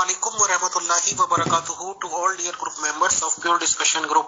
Assalamualaikum warahmatullahi wabarakatuh to all dear group members of Pure Discussion Group.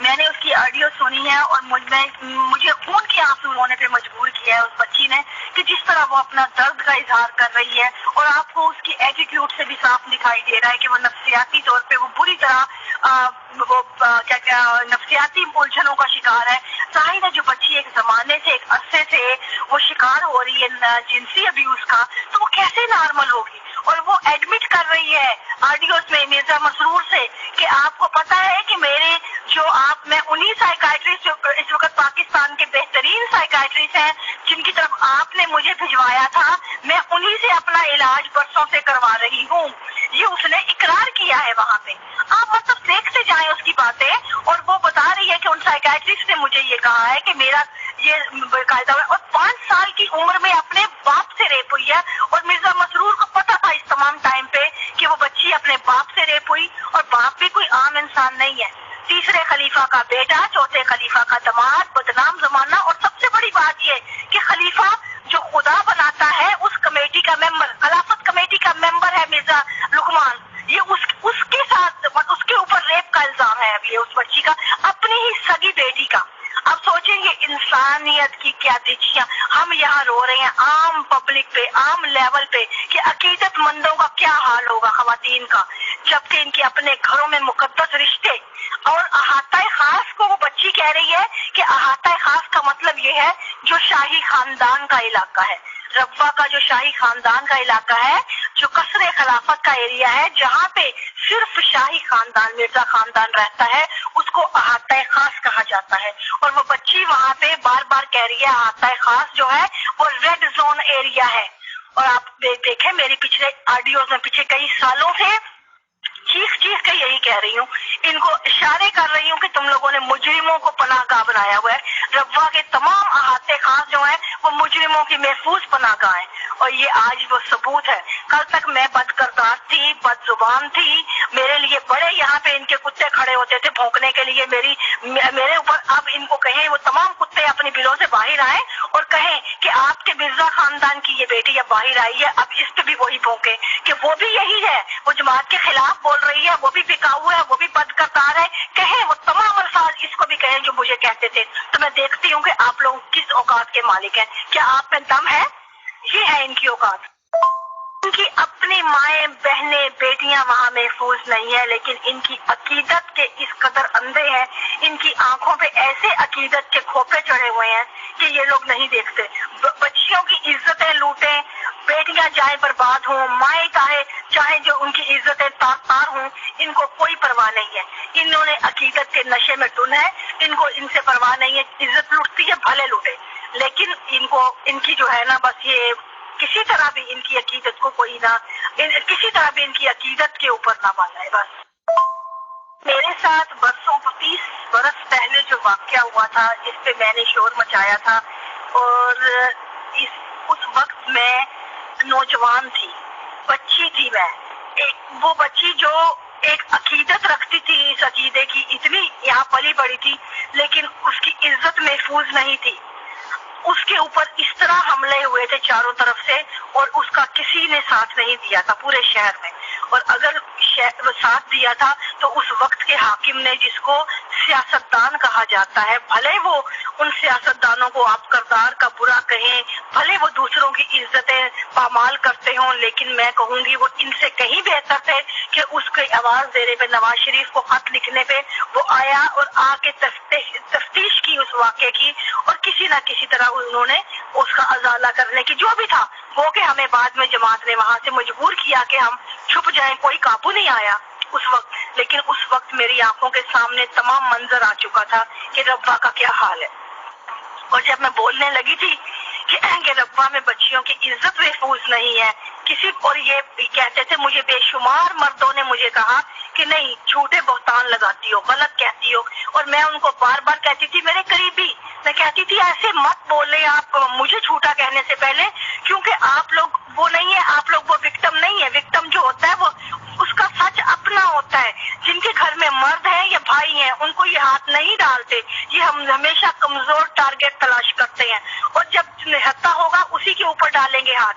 میں نے اس کی audio سنی ہے اور مجھے خون کے آنسو رونے پہ مجبور کیا ہے اس بچی نے کہ جس طرح وہ اپنا درد کا اظہار کر رہی ہے، اور آپ کو اس کی ایٹیٹیوڈ سے بھی صاف دکھائی دے رہا ہے کہ وہ نفسیاتی طور پہ وہ بری طرح نفسیاتی الجھنوں کا شکار ہے۔ ظاہر ہے جو بچی ایک زمانے سے ایک عرصے سے وہ شکار ہو رہی ہے جنسی ابیوز کا، تو وہ کیسے نارمل ہوگی؟ اور وہ ایڈمٹ کر رہی ہے آڈیوز میں مرزا مسرور سے کہ آپ کو پتا ہے کہ میں انہی سائیکائٹرسٹ اس وقت پاکستان کے بہترین سائیکائٹرسٹ ہیں جن کی طرف آپ نے مجھے بھجوایا تھا، میں انہی سے اپنا علاج برسوں سے کروا رہی ہوں۔ یہ اس نے اقرار کیا ہے وہاں پہ، آپ مطلب دیکھتے جائیں اس کی باتیں، اور وہ بتا رہی ہے کہ ان سائیکائٹرسٹ نے مجھے یہ کہا ہے کہ میرا یہ باقاعدہ ہے، اور 5 سال کی عمر میں اپنے باپ سے ریپ ہوئی ہے، اور مرزا مسرور کو پتا تھا اس تمام ٹائم پہ کہ وہ بچی اپنے باپ سے ریپ ہوئی، اور باپ بھی کوئی عام انسان نہیں ہے، تیسرے خلیفہ کا بیٹا، چوتھے خلیفہ کا داماد، بدنام زمانہ، اور سب سے بڑی بات یہ کہ خلیفہ جو خدا بناتا ہے اس کمیٹی کا ممبر، خلافت کمیٹی کا ممبر ہے مرزا لقمان، یہ اس کے ساتھ اس کے اوپر ریپ کا الزام ہے ابھی اس بچی کا، اپنی ہی سگی بیٹی کا۔ اب سوچیں گے انسانیت کی کیا دیکھیاں، ہم یہاں رو رہے ہیں عام پبلک پہ، عام لیول پہ، کہ عقیدت مندوں کا کیا حال ہوگا خواتین کا، جبکہ ان کے اپنے گھروں میں مقدس رشتے اور احاطہ خاص کو وہ بچی کہہ رہی ہے کہ احاطہ خاص کا مطلب یہ ہے جو شاہی خاندان کا علاقہ ہے، ربوہ کا جو شاہی خاندان کا علاقہ ہے، جو قصر خلافت کا ایریا ہے جہاں پہ صرف شاہی خاندان مرزا خاندان رہتا ہے، اس کو احاطہ خاص کہا جاتا ہے، اور وہ بچی وہاں پہ بار بار کہہ رہی ہے احاطہ خاص جو ہے وہ ریڈ زون ایریا ہے۔ اور آپ دیکھیں میری پچھلے آڈیوز میں پچھلے کئی سالوں سے چیخ کے یہی کہہ رہی ہوں، ان کو اشارے کر رہی ہوں کہ تم لوگوں نے مجرموں کو پناہ گاہ بنایا ہوا ہے، ربوہ کے تمام احاطے خاص جو ہیں وہ مجرموں کی محفوظ پناہ گاہ ہیں، اور یہ آج وہ ثبوت ہے۔ کل تک میں بد کردار تھی، بد زبان تھی، میرے لیے بڑے یہاں پہ ان کے کتے کھڑے ہوتے تھے بھونکنے کے لیے میرے اوپر، اب ان کو کہیں وہ تمام کتے اپنی بلوں سے باہر آئیں اور کہیں کہ آپ کے مرزا خاندان کی یہ بیٹی اب باہر آئی ہے، اب اس پہ بھی وہی بھونکے کہ وہ بھی یہی ہے، وہ جماعت کے خلاف بول رہی ہے، وہ بھی بکاؤ ہے، وہ بھی بد کردار ہے، کہیں وہ تمام الفاظ اس کو بھی کہیں جو مجھے کہتے تھے، تو میں دیکھتی ہوں کہ آپ لوگ کس اوقات کے مالک ہیں، کیا آپ میں دم ہے؟ یہ ہے ان کی اوقات۔ ان کی اپنی مائیں بہنیں بیٹیاں وہاں محفوظ نہیں ہے، لیکن ان کی عقیدت کے اس قدر اندھے ہیں، ان کی آنکھوں پہ ایسے عقیدت کے کھوپے چڑھے ہوئے ہیں کہ یہ لوگ نہیں دیکھتے، بچیوں کی عزتیں لوٹیں، بیٹیاں جائیں برباد ہوں، مائیں چاہے جو ان کی عزتیں تار ہوں، ان کو کوئی پرواہ نہیں ہے، انہوں نے عقیدت کے نشے میں ٹن ہے، ان کو ان سے پرواہ نہیں ہے، عزت لوٹتی ہے بھلے لوٹے، لیکن ان کی جو ہے نا بس یہ کسی طرح بھی ان کی عقیدت کو کوئی نہ، کسی طرح بھی ان کی عقیدت کے اوپر نہ باندھا ہے بس۔ میرے ساتھ 30 برس پہلے جو واقعہ ہوا تھا جس پہ میں نے شور مچایا تھا، اور اس وقت میں نوجوان تھی، بچی تھی، میں وہ بچی جو ایک عقیدت رکھتی تھی، اس عقیدے کی اتنی یہاں پلی بڑی تھی، لیکن اس کی عزت محفوظ نہیں تھی، اس کے اوپر اس طرح حملے ہوئے تھے چاروں طرف سے، اور اس کا کسی نے ساتھ نہیں دیا تھا پورے شہر میں، اور اگر ساتھ دیا تھا تو اس وقت کے حاکم نے، جس کو سیاستدان کہا جاتا ہے، بھلے وہ ان سیاستدانوں کو آپ کردار کا برا کہیں، بھلے وہ دوسروں کی عزتیں پامال کرتے ہوں، لیکن میں کہوں گی وہ ان سے کہیں بہتر تھے کہ اس کی آواز دینے پہ، نواز شریف کو خط لکھنے پہ وہ آیا اور آ کے تفتیش کی اس واقعے کی، اور کسی نہ کسی طرح انہوں نے اس کا ازالہ کرنے کی جو بھی تھا وہ، کہ ہمیں بعد میں جماعت نے وہاں سے مجبور کیا کہ ہم چھپ جائیں، کوئی قابو نہیں آیا اس وقت، لیکن اس وقت میری آنکھوں کے سامنے تمام منظر آ چکا تھا کہ ربوہ کا کیا حال ہے، اور جب میں بولنے لگی تھی کہ ربوہ میں بچیوں کی عزت محفوظ نہیں ہے اور یہ کہتے تھے مجھے، بے شمار مردوں نے مجھے کہا کہ نہیں جھوٹے بہتان لگاتی ہو، غلط کہتی ہو، اور میں ان کو بار بار کہتی تھی، میرے قریبی، میں کہتی تھی ایسے مت بولے آپ مجھے جھوٹا کہنے سے پہلے، کیونکہ آپ لوگ وہ نہیں ہے، آپ لوگ وہ وکٹم نہیں ہے، وکٹم جو ہوتا ہے وہ اس کا سچ اپنا ہوتا ہے، جن کے گھر میں مرد ہیں یا بھائی ہیں ان کو یہ ہاتھ نہیں ڈالتے، یہ ہم ہمیشہ کمزور ٹارگٹ تلاش کرتے ہیں، اور جب نہتا ہوگا اسی کے اوپر ڈالیں گے ہاتھ،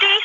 30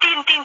3-3,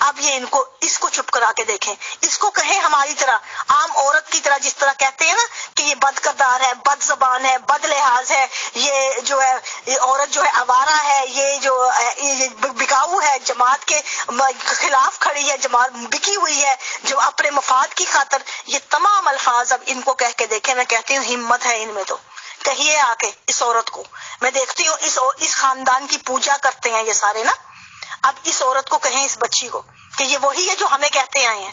اب یہ اس کو چپ کرا کے دیکھیں, اس کو کہیں ہماری طرح, عام عورت کی طرح, جس طرح کہتے ہیں نا کہ یہ بد کردار ہے, بد زبان ہے, بد لحاظ ہے, یہ جو ہے یہ عورت جو ہے آوارہ ہے, یہ جو بکاؤ ہے, جماعت کے خلاف کھڑی ہے, جماعت بکی ہوئی ہے جو اپنے مفاد کی خاطر. یہ تمام الفاظ اب ان کو کہہ کے دیکھیں. میں کہتی ہوں ہمت ہے ان میں تو, کہیے آ کے اس عورت کو. میں دیکھتی ہوں اس خاندان کی پوجا کرتے ہیں یہ سارے نا. اب اس عورت کو کہیں, اس بچی کو, کہ یہ وہی ہے جو ہمیں کہتے آئے ہیں.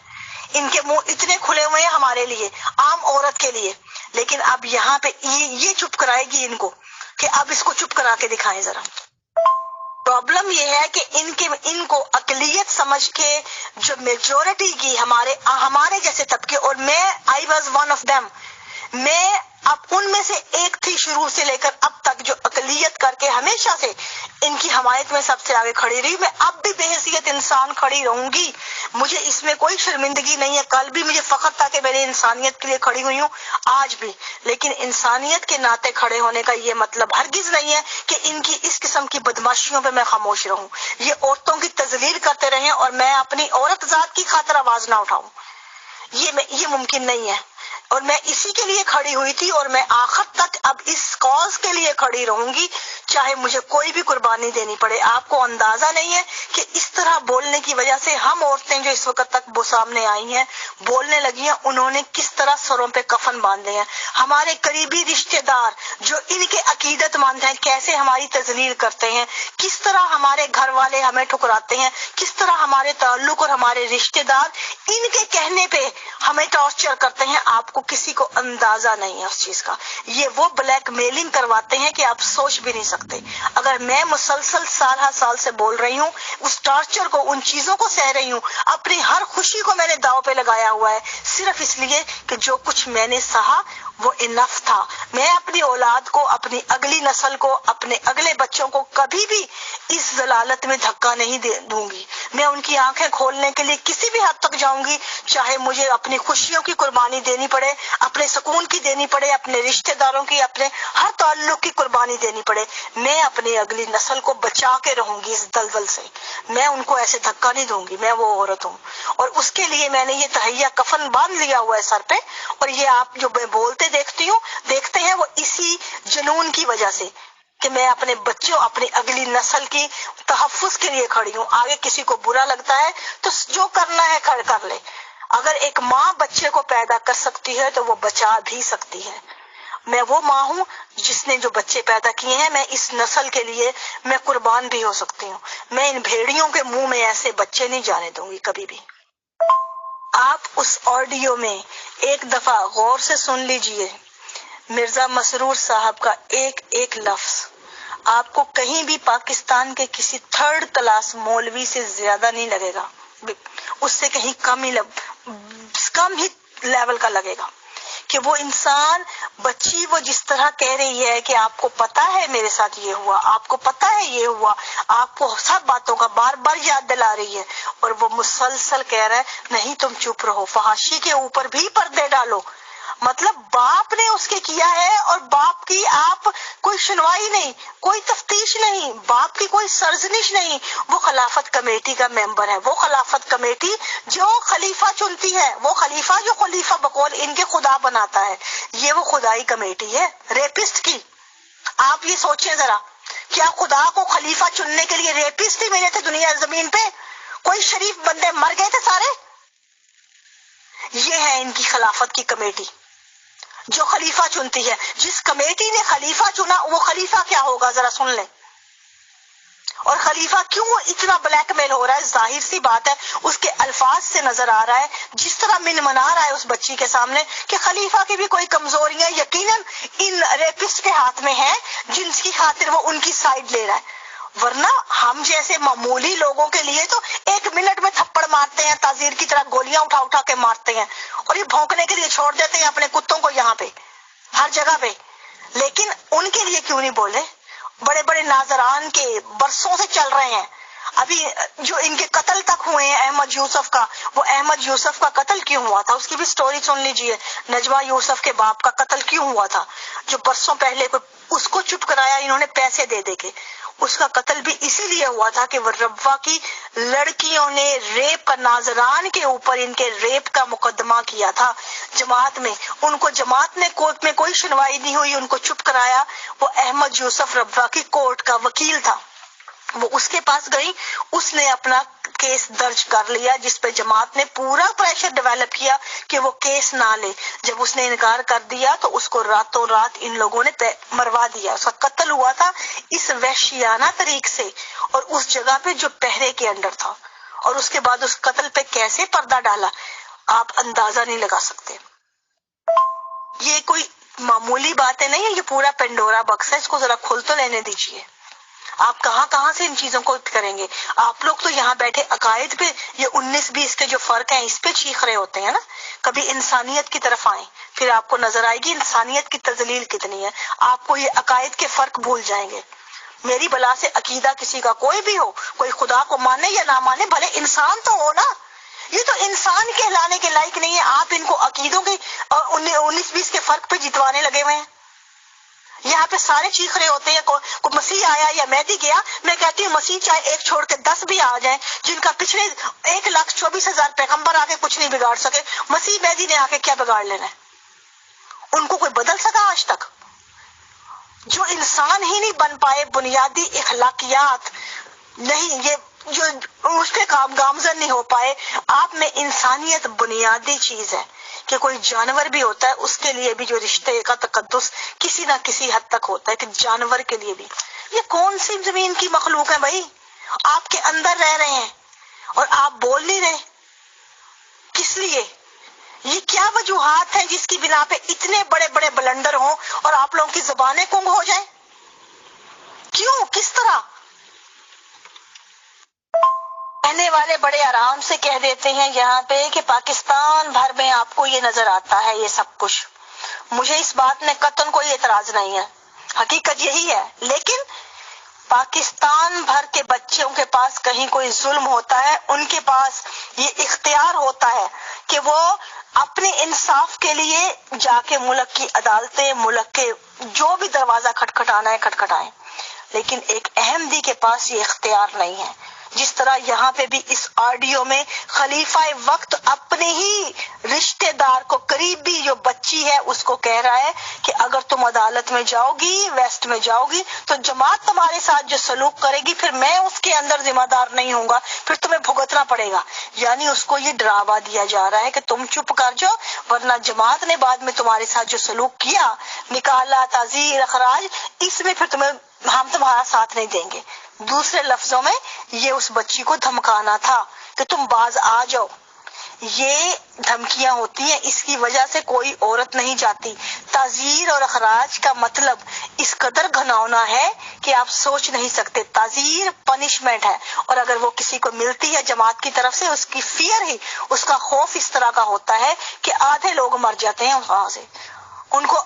ان کے منہ اتنے کھلے ہوئے ہیں ہمارے لیے, عام عورت کے لیے, لیکن اب یہاں پہ یہ چپ کرائے گی ان کو کہ اب اس کو چپ کرا کے دکھائیں ذرا. پرابلم یہ ہے کہ ان کو اقلیت سمجھ کے جو میجورٹی کی ہمارے جیسے طبقے, اور میں I was one of them, میں اب ان میں سے ایک تھی شروع سے لے کر اب تک, جو اقلیت کر کے ہمیشہ سے ان کی حمایت میں سب سے آگے کھڑی رہی. میں اب بھی بے حیثیت انسان کھڑی رہوں گی, مجھے اس میں کوئی شرمندگی نہیں ہے. کل بھی مجھے فخر تھا کہ میں نے انسانیت کے لیے کھڑی ہوئی ہوں, آج بھی. لیکن انسانیت کے ناطے کھڑے ہونے کا یہ مطلب ہرگز نہیں ہے کہ ان کی اس قسم کی بدماشیوں پہ میں خاموش رہوں, یہ عورتوں کی تذلیل کرتے رہیں اور میں اپنی عورت ذات کی خاطر آواز نہ اٹھاؤں. یہ ممکن نہیں ہے. اور میں اسی کے لیے کھڑی ہوئی تھی, اور میں آخر تک اب اس کاز کے لیے کھڑی رہوں گی, چاہے مجھے کوئی بھی قربانی دینی پڑے. آپ کو اندازہ نہیں ہے کہ اس طرح بولنے کی وجہ سے ہم عورتیں جو اس وقت تک وہ سامنے آئی ہیں, بولنے لگی ہیں, انہوں نے کس طرح سروں پہ کفن باندھے ہیں. ہمارے قریبی رشتہ دار جو ان کے عقیدت مند ہیں کیسے ہماری تذلیل کرتے ہیں, کس طرح ہمارے گھر والے ہمیں ٹھکراتے ہیں, کس طرح ہمارے تعلق اور ہمارے رشتہ دار ان کے کہنے پہ ہمیں ٹارچر کرتے ہیں. آپ کو کسی کو اندازہ نہیں ہے اس چیز کا. یہ وہ بلیک میلنگ کرواتے ہیں کہ آپ سوچ بھی نہیں سکتے. اگر میں مسلسل سال سے بول رہی ہوں, اس ٹارچر کو, ان چیزوں کو سہ رہی ہوں, اپنی ہر خوشی کو میں نے داؤ پہ لگایا ہوا ہے, صرف اس لیے کہ جو کچھ میں نے سہا وہ انف تھا. میں اپنی اولاد کو, اپنی اگلی نسل کو, اپنے اگلے بچوں کو کبھی بھی اس ضلالت میں دھکا نہیں دوں گی. میں ان کی آنکھیں کھولنے کے لیے کسی بھی حد تک جاؤں گی, چاہے مجھے اپنی خوشیوں کی قربانی دینی پڑے, اپنے سکون کی دینی پڑے, اپنے رشتہ داروں کی, اپنے ہر تعلق کی قربانی دینی پڑے. میں اپنی اگلی نسل کو بچا کے رہوں گی اس دلدل سے. میں ان کو ایسے دھکا نہیں دوں گی. میں وہ عورت ہوں, اور اس کے لیے میں نے یہ تہیہ کفن باندھ لیا ہوا ہے سر پہ. اور یہ آپ جو بولتے دیکھتے ہیں وہ اسی جنون کی وجہ سے کہ میں اپنے بچوں, اپنی اگلی نسل کی تحفظ کے لیے کھڑی ہوں. آگے کسی کو برا لگتا ہے تو جو کرنا ہے کر لے. اگر ایک ماں بچے کو پیدا کر سکتی ہے تو وہ بچا بھی سکتی ہے. میں وہ ماں ہوں جس نے جو بچے پیدا کیے ہیں, میں اس نسل کے لیے میں قربان بھی ہو سکتی ہوں. میں ان بھیڑیوں کے منہ میں ایسے بچے نہیں جانے دوں گی کبھی بھی. آپ اس آڈیو میں ایک دفعہ غور سے سن لیجئے, مرزا مسرور صاحب کا ایک ایک لفظ آپ کو کہیں بھی پاکستان کے کسی تھرڈ کلاس مولوی سے زیادہ نہیں لگے گا, اس سے کہیں کم ہی لیول کا لگے گا. کہ وہ انسان, بچی وہ جس طرح کہہ رہی ہے کہ آپ کو پتا ہے میرے ساتھ یہ ہوا, آپ کو پتا ہے یہ ہوا, آپ کو سب باتوں کا بار بار یاد دلا رہی ہے, اور وہ مسلسل کہہ رہا ہے نہیں تم چپ رہو, فحاشی کے اوپر بھی پردے ڈالو. مطلب باپ نے اس کے کیا ہے, اور باپ کی آپ کوئی سنوائی نہیں, کوئی تفتیش نہیں, باپ کی کوئی سرزنش نہیں. وہ خلافت کمیٹی کا ممبر ہے, وہ خلافت کمیٹی جو خلیفہ چنتی ہے, وہ خلیفہ جو خلیفہ بقول ان کے خدا بناتا ہے, یہ وہ خدائی کمیٹی ہے ریپسٹ کی. آپ یہ سوچیں ذرا, کیا خدا کو خلیفہ چننے کے لیے ریپسٹ ہی ملے تھے دنیا زمین پہ؟ کوئی شریف بندے مر گئے تھے سارے؟ یہ ہے ان کی خلافت کی کمیٹی جو خلیفہ چنتی ہے. جس کمیٹی نے خلیفہ چنا وہ خلیفہ کیا ہوگا ذرا سن لیں. اور خلیفہ کیوں اتنا بلیک میل ہو رہا ہے؟ ظاہر سی بات ہے, اس کے الفاظ سے نظر آ رہا ہے, جس طرح من منا رہا ہے اس بچی کے سامنے کہ خلیفہ کی بھی کوئی کمزوریاں یقیناً ان ریپسٹ کے ہاتھ میں ہیں جن کی خاطر وہ ان کی سائیڈ لے رہا ہے. ورنہ ہم جیسے معمولی لوگوں کے لیے تو 1 منٹ میں تھپڑ مارتے ہیں, تاذیر کی طرح گولیاں اٹھا اٹھا کے مارتے ہیں, اور یہ بھونکنے کے لیے چھوڑ دیتے ہیں اپنے کتوں کو یہاں پہ ہر جگہ پہ. لیکن ان کے لیے کیوں نہیں بولے؟ بڑے بڑے ناظران کے برسوں سے چل رہے ہیں. ابھی جو ان کے قتل تک ہوئے ہیں احمد یوسف کا، وہ احمد یوسف کا قتل کیوں ہوا تھا اس کی بھی سٹوری سن لیجئے. نجمہ یوسف کے باپ کا قتل کیوں ہوا تھا، جو برسوں پہلے اس کو چپ کرایا انہوں نے پیسے دے دے کے. اس کا قتل بھی اسی لیے ہوا تھا کہ وہ ربوہ کی لڑکیوں نے ریپ کا، ناظران کے اوپر ان کے ریپ کا مقدمہ کیا تھا جماعت میں. ان کو جماعت نے کورٹ میں کوئی سنوائی نہیں ہوئی، ان کو چپ کرایا. وہ احمد یوسف ربوہ کی کورٹ کا وکیل تھا، وہ اس کے پاس گئی، اس نے اپنا کیس درج کر لیا، جس پہ جماعت نے پورا پریشر ڈیولپ کیا کہ وہ کیس نہ لے. جب اس نے انکار کر دیا تو اس کو راتوں رات ان لوگوں نے مروا دیا. اس کا قتل ہوا تھا اس وحشیانہ طریق سے اور اس جگہ پہ جو پہرے کے انڈر تھا. اور اس کے بعد اس قتل پہ کیسے پردہ ڈالا آپ اندازہ نہیں لگا سکتے. یہ کوئی معمولی باتیں نہیں ہے، یہ پورا پینڈورا باکس ہے، اس کو ذرا کھول تو لینے دیجیے. آپ کہاں کہاں سے ان چیزوں کو کریں گے. آپ لوگ تو یہاں بیٹھے عقائد پہ یہ 19-20 کے جو فرق ہیں اس پہ چیخ رہے ہوتے ہیں نا. کبھی انسانیت کی طرف آئیں، پھر آپ کو نظر آئے گی انسانیت کی تذلیل کتنی ہے. آپ کو یہ عقائد کے فرق بھول جائیں گے. میری بلا سے عقیدہ کسی کا کوئی بھی ہو، کوئی خدا کو مانے یا نہ مانے، بھلے انسان تو ہو نا. یہ تو انسان کہلانے کے لائق نہیں ہے. آپ ان کو عقیدوں کے 19-20 کے فرق پہ جتوانے لگے ہوئے ہیں. یہاں پہ سارے چیخ رہے ہوتے ہیں کوئی مسیح آیا یا مہدی گیا. میں کہتی ہوں مسیح چاہے ایک چھوڑ کے 10 بھی آ جائیں، جن کا پچھلے 1,24,000 پیغمبر آ کے کچھ نہیں بگاڑ سکے، مسیح مہدی نے آ کے کیا بگاڑ لینا ہے؟ ان کو کوئی بدل سکا آج تک؟ جو انسان ہی نہیں بن پائے، بنیادی اخلاقیات نہیں، یہ جو اس کے کام گامزن نہیں ہو پائے. آپ میں انسانیت بنیادی چیز ہے کہ کوئی جانور بھی ہوتا ہے اس کے لیے بھی جو رشتے کا تقدس کسی نہ کسی حد تک ہوتا ہے، کہ جانور کے لیے بھی. یہ کون سی زمین کی مخلوق ہے بھائی؟ آپ کے اندر رہ رہے ہیں اور آپ بول نہیں رہے. کس لیے؟ یہ کیا وجوہات ہیں جس کی بنا پہ اتنے بڑے بڑے بلنڈر ہوں اور آپ لوگوں کی زبانیں گنگ ہو جائیں؟ کیوں؟ کس طرح؟ کہنے والے بڑے آرام سے کہہ دیتے ہیں یہاں پہ کہ پاکستان بھر میں آپ کو یہ نظر آتا ہے یہ سب کچھ. مجھے اس بات میں قطعاً کوئی اعتراض نہیں ہے، حقیقت یہی ہے. لیکن پاکستان بھر کے بچوں کے پاس کہیں کوئی ظلم ہوتا ہے، ان کے پاس یہ اختیار ہوتا ہے کہ وہ اپنے انصاف کے لیے جا کے ملک کی عدالتیں، ملک کے جو بھی دروازہ کھٹکھٹانا ہے کھٹکھٹائیں. لیکن ایک احمدی کے پاس یہ اختیار نہیں ہے. جس طرح یہاں پہ بھی اس آڈیو میں خلیفہ وقت اپنے ہی رشتہ دار کو، قریبی جو بچی ہے اس کو کہہ رہا ہے کہ اگر تم عدالت میں جاؤ گی، ویسٹ میں جاؤ گی، تو جماعت تمہارے ساتھ جو سلوک کرے گی پھر میں اس کے اندر ذمہ دار نہیں ہوں گا، پھر تمہیں بھگتنا پڑے گا. یعنی اس کو یہ ڈراوا دیا جا رہا ہے کہ تم چپ کر جاؤ، ورنہ جماعت نے بعد میں تمہارے ساتھ جو سلوک کیا، نکالا، تعزیر، اخراج، اس میں پھر ہم تمہارا ساتھ نہیں دیں گے. دوسرے لفظوں میں یہ اس بچی کو دھمکانا تھا کہ تم باز آ جاؤ. یہ دھمکیاں ہوتی ہیں، اس کی وجہ سے کوئی عورت نہیں جاتی. تعزیر اور اخراج کا مطلب اس قدر گھناؤنا ہے کہ آپ سوچ نہیں سکتے. تعزیر پنشمنٹ ہے، اور اگر وہ کسی کو ملتی ہے جماعت کی طرف سے، اس کی فیئر ہی، اس کا خوف اس طرح کا ہوتا ہے کہ آدھے لوگ مر جاتے ہیں وہاں سے. ان کو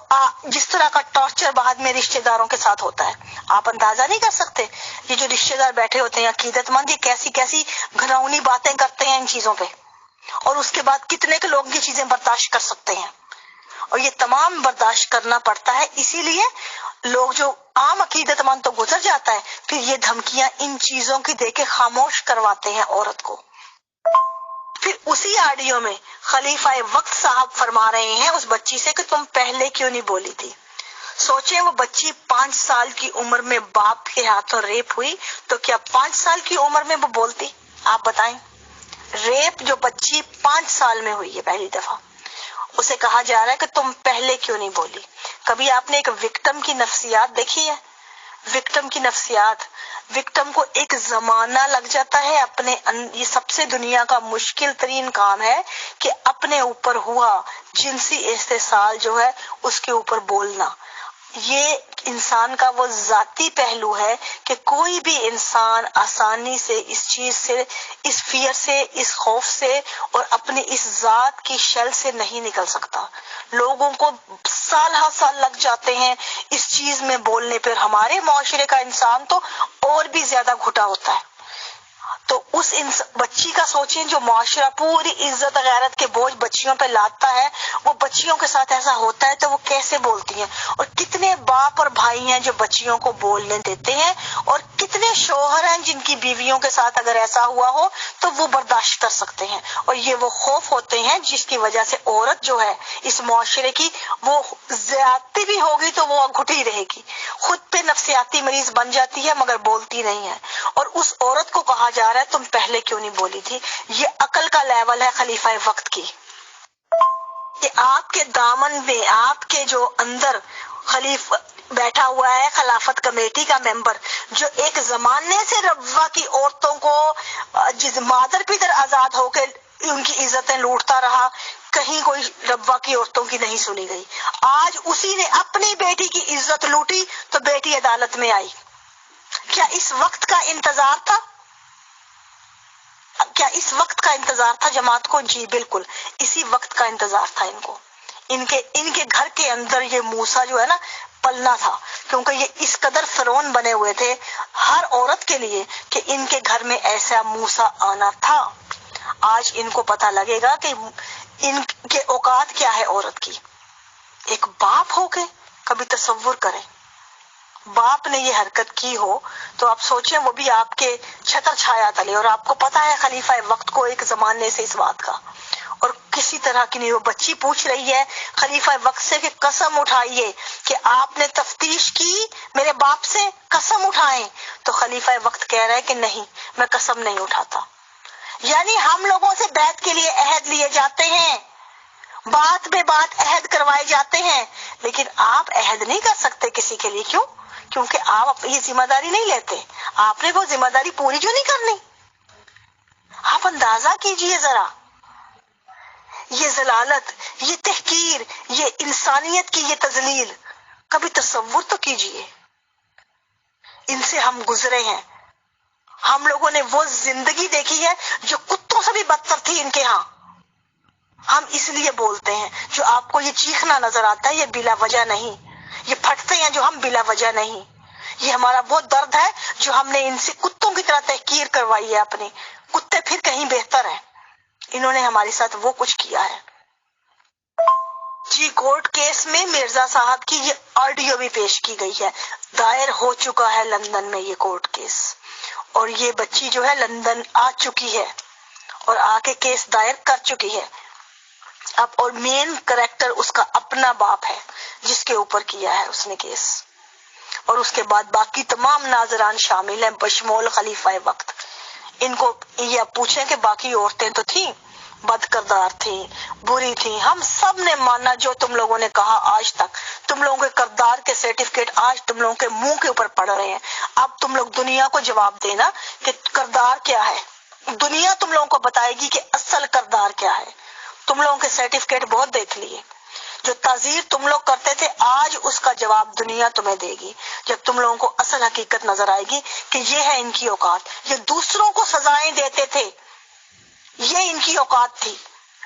جس طرح کا ٹارچر بعد میں رشتہ داروں کے ساتھ ہوتا ہے آپ اندازہ نہیں کر سکتے. یہ جو رشتہ دار بیٹھے ہوتے ہیں عقیدت مند، یہ کیسی کیسی گھناؤنی باتیں کرتے ہیں ان چیزوں پہ، اور اس کے بعد کتنے کے لوگ یہ چیزیں برداشت کر سکتے ہیں. اور یہ تمام برداشت کرنا پڑتا ہے، اسی لیے لوگ جو عام عقیدت مند تو گزر جاتا ہے، پھر یہ دھمکیاں ان چیزوں کی دے کے خاموش کرواتے ہیں عورت کو. پھر اسی آڈیو میں خلیفہ وقت صاحب فرما رہے ہیں اس بچی سے کہ تم پہلے کیوں نہیں بولی تھی. سوچیں وہ بچی 5 سال کی عمر میں باپ کے ہاتھوں ریپ ہوئی، تو کیا 5 سال کی عمر میں وہ بولتی؟ آپ بتائیں. ریپ جو بچی 5 سال میں ہوئی ہے پہلی دفعہ، اسے کہا جا رہا ہے کہ تم پہلے کیوں نہیں بولی. کبھی آپ نے ایک وکٹم کی نفسیات دیکھی ہے؟ وکٹم کی نفسیات، وکٹم کو ایک زمانہ لگ جاتا ہے اپنے یہ سب سے دنیا کا مشکل ترین کام ہے کہ اپنے اوپر ہوا جنسی استحصال جو ہے اس کے اوپر بولنا. یہ انسان کا وہ ذاتی پہلو ہے کہ کوئی بھی انسان آسانی سے اس چیز سے، اس فیئر سے، اس خوف سے اور اپنی اس ذات کی شل سے نہیں نکل سکتا. لوگوں کو سال ہر سال لگ جاتے ہیں اس چیز میں بولنے پر. ہمارے معاشرے کا انسان تو اور بھی زیادہ گھٹا ہوتا ہے. تو اس بچی کا سوچیں جو معاشرہ پوری عزت غیرت کے بوجھ بچیوں پہ لاتا ہے، وہ بچیوں کے ساتھ ایسا ہوتا ہے تو وہ کیسے بولتی ہیں، اور کتنے باپ اور بھائی ہیں جو بچیوں کو بولنے دیتے ہیں، اور کتنے شوہر ہیں جن کی بیویوں کے ساتھ اگر ایسا ہوا ہو تو وہ برداشت کر سکتے ہیں، اور یہ وہ خوف ہوتے ہیں جس کی وجہ سے عورت جو ہے اس معاشرے کی، وہ زیادتی بھی ہوگی تو وہ گھٹی رہے گی، خود پہ نفسیاتی مریض بن جاتی ہے مگر بولتی نہیں ہے، اور اس عورت کو کہا جا رہا ہے تم پہلے کیوں نہیں بولی تھی۔ یہ عقل کا لیول ہے خلیفہ وقت کی، کہ آپ کے دامن میں آپ کے جو اندر خلیفہ بیٹھا ہوا ہے، خلافت کمیٹی کا ممبر، جو ایک زمانے سے ربوہ کی عورتوں کو جس مادر پیتر آزاد ہو کے ان کی عزتیں لوٹتا رہا، کہیں کوئی ربوہ کی عورتوں کی نہیں سنی گئی، آج اسی نے اپنی بیٹی کی عزت لوٹی تو بیٹی عدالت میں آئی۔ کیا اس وقت کا انتظار تھا؟ کیا اس وقت کا انتظار تھا جماعت کو؟ جی بالکل، اسی وقت کا انتظار تھا ان کو۔ ان کے گھر کے اندر یہ موسیٰ جو ہے نا پلنا تھا، کیونکہ یہ اس قدر فرعون بنے ہوئے تھے ہر عورت کے لیے کہ ان کے گھر میں ایسا موسیٰ آنا تھا۔ آج ان کو پتہ لگے گا کہ ان کے اوقات کیا ہے عورت کی۔ ایک باپ ہو کے کبھی تصور کریں، باپ نے یہ حرکت کی ہو تو آپ سوچیں، وہ بھی آپ کے چھتر چھایا تلے، اور آپ کو پتا ہے خلیفہ وقت کو ایک زمانے سے اس بات کا، اور کسی طرح کی نہیں۔ وہ بچی پوچھ رہی ہے خلیفہ وقت سے کہ قسم اٹھائیے کہ آپ نے تفتیش کی میرے باپ سے، قسم اٹھائیں، تو خلیفہ وقت کہہ رہا ہے کہ نہیں، میں قسم نہیں اٹھاتا۔ یعنی ہم لوگوں سے بیعت کے لیے عہد لیے جاتے ہیں، بات بے بات عہد کروائے جاتے ہیں، لیکن آپ عہد نہیں کر سکتے کسی کے لیے۔ کیوں؟ کیونکہ آپ یہ ذمہ داری نہیں لیتے، آپ نے وہ ذمہ داری پوری کیوں نہیں کرنی؟ آپ اندازہ کیجئے ذرا، یہ ذلالت، یہ تحقیر، یہ انسانیت کی یہ تذلیل، کبھی تصور تو کیجئے۔ ان سے ہم گزرے ہیں، ہم لوگوں نے وہ زندگی دیکھی ہے جو کتوں سے بھی بدتر تھی ان کے ہاں۔ ہم اس لیے بولتے ہیں، جو آپ کو یہ چیخنا نظر آتا ہے یہ بلا وجہ نہیں، یہ پھٹتے ہیں جو ہم بلا وجہ نہیں، یہ ہمارا وہ درد ہے جو ہم نے ان سے کتوں کی طرح تحقیر کروائی ہے اپنی۔ کتے پھر کہیں بہتر ہیں، انہوں نے ہمارے ساتھ وہ کچھ کیا ہے۔ جی کورٹ کیس میں مرزا صاحب کی یہ آڈیو بھی پیش کی گئی ہے، دائر ہو چکا ہے لندن میں یہ کورٹ کیس، اور یہ بچی جو ہے لندن آ چکی ہے اور آ کے کیس دائر کر چکی ہے اب، اور مین کریکٹر اس کا اپنا باپ ہے جس کے اوپر کیا ہے اس نے کیس، اور اس کے بعد باقی تمام ناظران شامل ہیں بشمول خلیفہ وقت۔ ان کو یہ پوچھیں کہ باقی عورتیں تو تھیں، بد کردار تھیں، بری تھیں، ہم سب نے مانا جو تم لوگوں نے کہا آج تک، تم لوگوں کے کردار کے سرٹیفکیٹ آج تم لوگوں کے منہ کے اوپر پڑ رہے ہیں، اب تم لوگ دنیا کو جواب دینا کہ کردار کیا ہے، دنیا تم لوگوں کو بتائے گی کہ اصل کردار کیا ہے۔ تم لوگوں کے سرٹیفکیٹ بہت دیکھ لیے، جو تعزیر تم لوگ کرتے تھے آج اس کا جواب دنیا تمہیں دے گی، جب تم لوگوں کو اصل حقیقت نظر آئے گی کہ یہ ہے ان کی اوقات۔ یہ دوسروں کو سزائیں دیتے تھے، یہ ان کی اوقات تھی،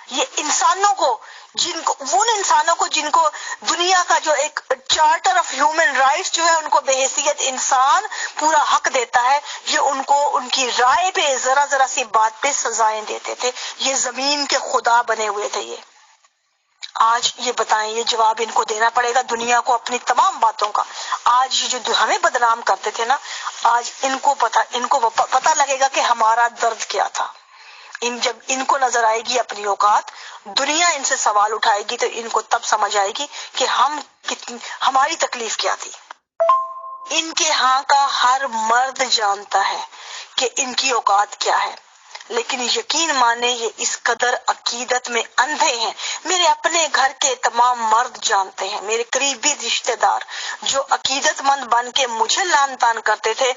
یہ انسانوں کو جن کو دنیا کا جو ایک چارٹر آف ہیومن رائٹس جو ہے ان کو بے حیثیت انسان پورا حق دیتا ہے، یہ ان کو ان کی رائے پہ ذرا ذرا سی بات پہ سزائیں دیتے تھے، یہ زمین کے خدا بنے ہوئے تھے۔ یہ آج یہ بتائیں، یہ جواب ان کو دینا پڑے گا دنیا کو اپنی تمام باتوں کا۔ آج یہ جو ہمیں بدنام کرتے تھے نا، آج ان کو پتا لگے گا کہ ہمارا درد کیا تھا۔ جب ان کو نظر آئے گی اپنی اوقات، دنیا ان سے سوال اٹھائے گی تو ان کو تب سمجھ آئے گی کہ ہماری تکلیف کیا تھی۔ ان کے ہاں کا ہر مرد جانتا ہے کہ ان کی اوقات کیا ہے، لیکن یقین مانے یہ اس قدر عقیدت میں اندھے ہیں۔ میرے اپنے گھر کے تمام مرد جانتے ہیں، میرے قریبی رشتہ دار جو عقیدت مند بن کے مجھے لان تان کرتے تھے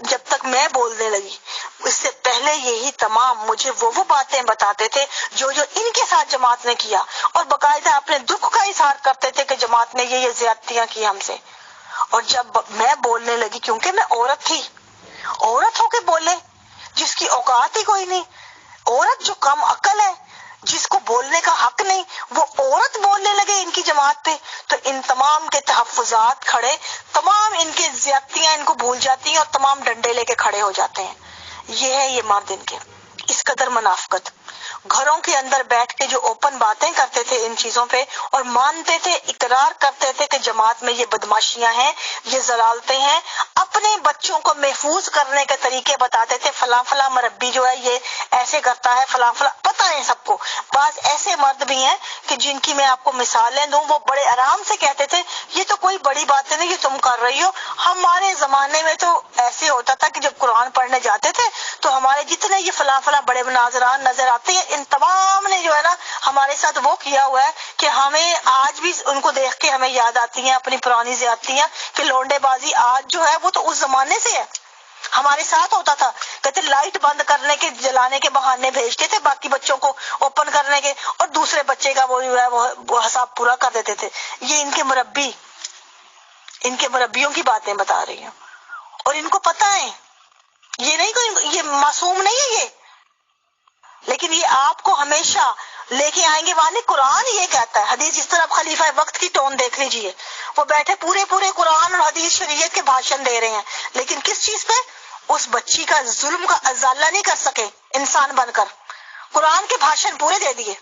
جب تک میں بولنے لگی، اس سے پہلے یہی تمام مجھے وہ باتیں بتاتے تھے جو ان کے ساتھ جماعت نے کیا، اور باقاعدہ اپنے دکھ کا اظہار کرتے تھے کہ جماعت نے یہ زیادتیاں کی ہم سے۔ اور جب میں بولنے لگی، کیونکہ میں عورت تھی، عورت ہو کے بولے جس کی اوقات ہی کوئی نہیں، عورت جو کم عقل ہے، جس کو بولنے کا حق نہیں، وہ عورت بولنے لگے ان کی جماعت پہ، تو ان تمام کے تحفظات کھڑے، تمام ان کے زیادتیاں ان کو بھول جاتی ہیں اور تمام ڈنڈے لے کے کھڑے ہو جاتے ہیں۔ یہ ہے یہ مرد ان کے، اس قدر منافقت، گھروں کے اندر بیٹھ کے جو اوپن باتیں کرتے تھے ان چیزوں پہ اور مانتے تھے، اقرار کرتے تھے کہ جماعت میں یہ بدماشیاں ہیں، یہ ضلالتیں ہیں، اپنے بچوں کو محفوظ کرنے کے طریقے بتاتے تھے، فلاں فلاں مربی جو ہے یہ ایسے کرتا ہے، فلاں فلاں پتہ ہے سب کو۔ بعض ایسے مرد بھی ہیں کہ جن کی میں آپ کو مثالیں دوں، وہ بڑے آرام سے کہتے تھے یہ تو کوئی بڑی بات نہیں یہ تم کر رہی ہو۔ ہمارے زمانے میں تو ایسے ہوتا تھا کہ جب قرآن پڑھنے جاتے تھے تو ہمارے جتنے یہ فلاں فلاں بڑے ناظران نظر آتے ہیں، ان تمام نے جو ہے نا ہمارے ساتھ وہ کیا ہوا ہے کہ ہمیں آج بھی ان کو دیکھ کے ہمیں یاد آتی ہیں اپنی پرانی زیادتیاں کہ لونڈے بازی آج جو ہے وہ تو اس زمانے سے ہے، ہمارے ساتھ ہوتا تھا۔ کہتے لائٹ بند کرنے کے جلانے کے بہانے بھیجتے تھے باقی بچوں کو اوپن کرنے کے، اور دوسرے بچے کا وہ جو ہے وہ حساب پورا کر دیتے تھے۔ یہ ان کے مربی، ان کے مربیوں کی باتیں بتا رہی ہوں، اور ان کو پتہ ہے یہ نہیں کوئی، یہ معصوم نہیں ہے یہ، لیکن یہ آپ کو ہمیشہ لے کے آئیں گے وہاں قرآن یہ کہتا ہے، حدیث جس طرح خلیفہ وقت کی ٹون دیکھ لیجئے، وہ بیٹھے پورے قرآن اور حدیث شریعت کے بھاشن دے رہے ہیں، لیکن کس چیز پہ؟ اس بچی کا ظلم کا ازالہ نہیں کر سکے انسان بن کر، قرآن کے بھاشن پورے دے دیے۔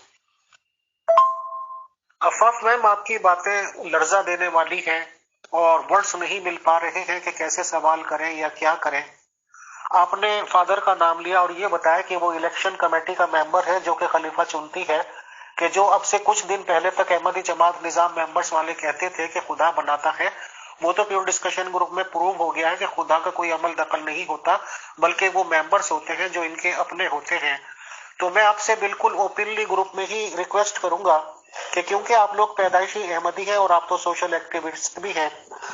عفاف میم، آپ کی باتیں لرزہ دینے والی ہیں اور ورڈز نہیں مل پا رہے ہیں کہ کیسے سوال کریں یا کیا کریں۔ آپ نے فادر کا نام لیا اور یہ بتایا کہ وہ الیکشن کمیٹی کا ممبر ہے جو کہ خلیفہ چنتی ہے، کہ جو اب سے کچھ دن پہلے تک احمدی جماعت نظام ممبرز والے کہتے تھے کہ خدا بناتا ہے، وہ تو پیور ڈسکشن گروپ میں پروو ہو گیا ہے کہ خدا کا کوئی عمل دخل نہیں ہوتا، بلکہ وہ ممبرز ہوتے ہیں جو ان کے اپنے ہوتے ہیں۔ تو میں آپ سے بالکل اوپنلی گروپ میں ہی ریکویسٹ کروں گا کہ کیونکہ آپ لوگ پیدائشی احمدی ہیں اور آپ تو سوشل ایکٹیوسٹ بھی ہیں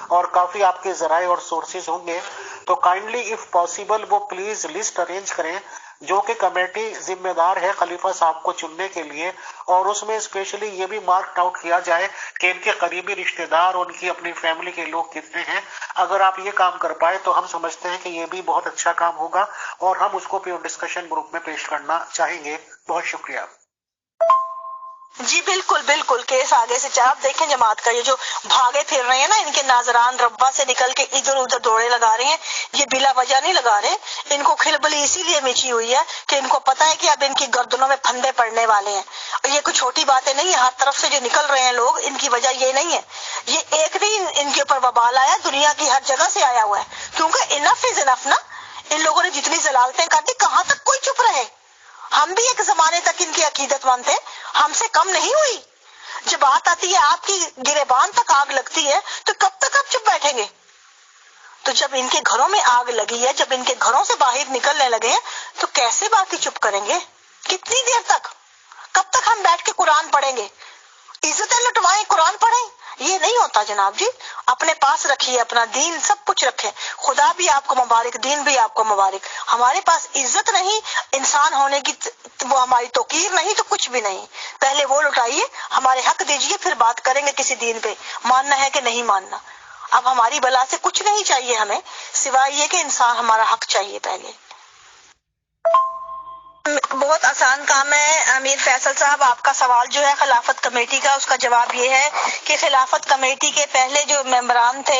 اور کافی آپ کے ذرائع اور سورسز ہوں گے، تو کائنڈلی اف پاسبل وہ پلیز لسٹ ارینج کریں جو کہ کمیٹی ذمہ دار ہے خلیفہ صاحب کو چننے کے لیے، اور اس میں اسپیشلی یہ بھی مارک آؤٹ کیا جائے کہ ان کے قریبی رشتہ دار اور ان کی اپنی فیملی کے لوگ کتنے ہیں۔ اگر آپ یہ کام کر پائے تو ہم سمجھتے ہیں کہ یہ بھی بہت اچھا کام ہوگا اور ہم اس کو پیور ڈسکشن گروپ میں پیش کرنا چاہیں گے۔ بہت شکریہ۔ جی بالکل بالکل، کیس آگے سے آپ دیکھیں جماعت کا یہ جو بھاگے پھر رہے ہیں نا، ان کے ناظران ربا سے نکل کے ادھر ادھر دوڑے لگا رہے ہیں، یہ بلا وجہ نہیں لگا رہے، ان کو کھلبلی اسی لیے مچی ہوئی ہے کہ ان کو پتا ہے کہ اب ان کی گردنوں میں پھندے پڑنے والے ہیں، اور یہ کوئی چھوٹی باتیں نہیں ہے، ہر طرف سے جو نکل رہے ہیں لوگ، ان کی وجہ یہ نہیں ہے، یہ ایک نہیں ان کے اوپر وبال آیا، دنیا کی ہر جگہ سے آیا ہوا ہے، کیونکہ انف از انف نا، ان لوگوں نے جتنی ضلالتیں کر دی، کہاں تک کوئی چپ رہے؟ ہم بھی ایک زمانے تک ان کی عقیدت مند تھے، ہم سے کم نہیں ہوئی، جب بات آتی ہے آپ کی گریبان تک آگ لگتی ہے تو کب تک آپ چپ بیٹھیں گے؟ تو جب ان کے گھروں میں آگ لگی ہے، جب ان کے گھروں سے باہر نکلنے لگے ہیں تو کیسے باقی چپ کریں گے؟ کتنی دیر تک؟ کب تک ہم بیٹھ کے قرآن پڑھیں گے؟ عزتیں لٹوائیں قرآن پڑھیں؟ یہ نہیں ہوتا جناب جی، اپنے پاس رکھیے اپنا دین، سب کچھ رکھیں، خدا بھی آپ کو مبارک، دین بھی آپ کو مبارک، ہمارے پاس عزت نہیں انسان ہونے کی، وہ ہماری توقیر نہیں تو کچھ بھی نہیں، پہلے وہ لٹائیے، ہمارے حق دیجیے، پھر بات کریں گے کسی دین پہ، ماننا ہے کہ نہیں ماننا۔ اب ہماری بلا سے کچھ نہیں چاہیے ہمیں، سوائے یہ کہ انسان ہمارا حق چاہیے پہلے۔ بہت آسان کام ہے امیر فیصل صاحب، آپ کا سوال جو ہے خلافت کمیٹی کا، اس کا جواب یہ ہے کہ خلافت کمیٹی کے پہلے جو ممبران تھے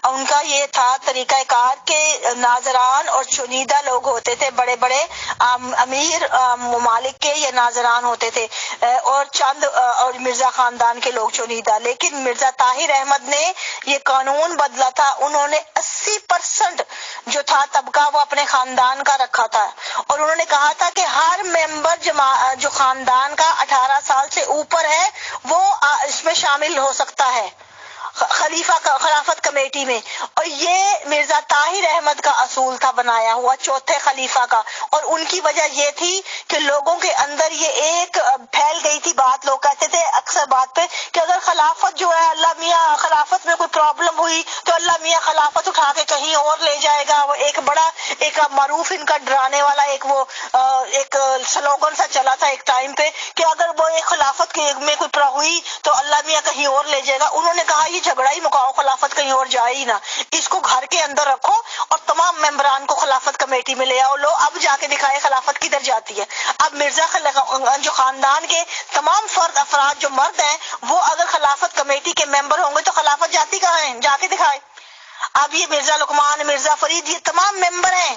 ان کا یہ تھا طریقہ کار کہ ناظران اور چنیدہ لوگ ہوتے تھے، بڑے بڑے امیر ممالک کے یہ ناظران ہوتے تھے اور چند اور مرزا خاندان کے لوگ چنیدہ، لیکن مرزا طاہر احمد نے یہ قانون بدلا تھا، انہوں نے 80% جو تھا طبقہ وہ اپنے خاندان کا رکھا تھا، اور انہوں نے کہا تھا کہ ہر ممبر جو خاندان کا 18 سال سے اوپر ہے وہ اس میں شامل ہو سکتا ہے خلافت کمیٹی میں، اور یہ مرزا طاہر احمد کا اصول تھا بنایا ہوا چوتھے خلیفہ کا، اور ان کی وجہ یہ تھی کہ لوگوں کے اندر یہ ایک پھیل گئی تھی بات، لوگ کہتے تھے اکثر بات پہ کہ اگر خلافت جو ہے اللہ میاں خلافت میں کوئی پرابلم ہوئی تو اللہ میاں خلافت اٹھا کے کہیں اور لے جائے گا، وہ ایک بڑا ایک معروف ان کا ڈرانے والا ایک سلوگن سا چلا تھا ایک ٹائم پہ کہ اگر وہ ایک خلافت میں کوئی ہوئی تو اللہ میاں کہیں اور لے جائے گا۔ انہوں نے کہا یہ جھگڑا ہی مکاؤ، خلافت کہیں اور جائے ہی نہ، اس کو گھر کے اندر رکھو اور تمام ممبران کو خلافت کمیٹی میں لے آؤ، لو اب جا کے دکھائے خلافت کدھر جاتی ہے۔ اب مرزا جو خاندان کے تمام افراد جو مرد ہیں وہ اگر خلافت کمیٹی کے ممبر ہوں گے تو خلافت جاتی کہاں ہے؟ جا کے دکھائے۔ اب یہ مرزا لقمان، مرزا فرید، یہ تمام ممبر ہیں،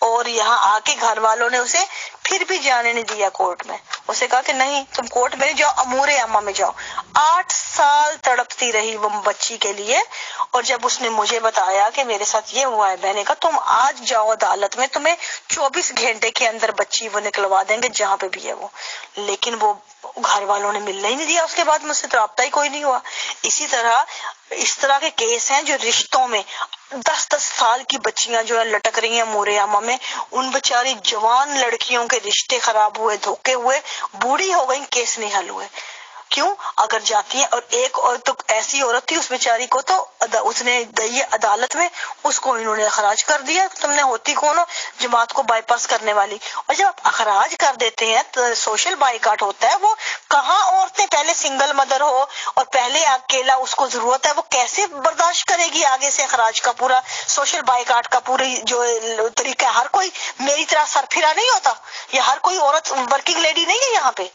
اور یہاں آ کے گھر والوں نے اسے پھر بھی جانے نہیں دیا کورٹ میں. اسے کہا کہ نہیں تم کورٹ میں جاؤ, امور عامہ میں جاؤ. 8 سال تڑپتی رہی وہ بچی کے لیے, اور جب اس نے مجھے بتایا کہ میرے ساتھ یہ ہوا ہے, میں نے کہا تم آج جاؤ عدالت میں, تمہیں 24 گھنٹے کے اندر بچی وہ نکلوا دیں گے جہاں پہ بھی ہے وہ. لیکن وہ گھر والوں نے ملنے ہی نہیں دیا, اس کے بعد مجھ سے رابطہ ہی کوئی نہیں ہوا. اسی طرح اس طرح کے کیس ہیں جو رشتوں میں 10-10 سال کی بچیاں جو ہے لٹک رہی ہیں امور عامہ میں, ان بیچاری جوان لڑکیوں کے رشتے خراب ہوئے, دھوکے ہوئے, بوڑھی ہو گئی, کیس نہیں حل ہوئے. کیوں؟ اگر جاتی ہیں, اور ایک اور تو ایسی عورت تھی اس بیچاری کو تو اس نے دی عدالت میں, اس کو انہوں نے اخراج کر دیا. تم نے ہوتی کون ہو جماعت کو بائی پاس کرنے والی؟ اور جب آپ اخراج کر دیتے ہیں تو سوشل بائیکاٹ ہوتا ہے. وہ کہاں عورتیں پہلے سنگل مدر ہو اور پہلے اکیلا اس کو ضرورت ہے, وہ کیسے برداشت کرے گی آگے سے اخراج کا پورا سوشل بائیکاٹ کا پوری جو طریقہ ہے؟ ہر کوئی میری طرح سر پھرا نہیں ہوتا, یا ہر کوئی عورت ورکنگ لیڈی نہیں ہے یہاں پہ.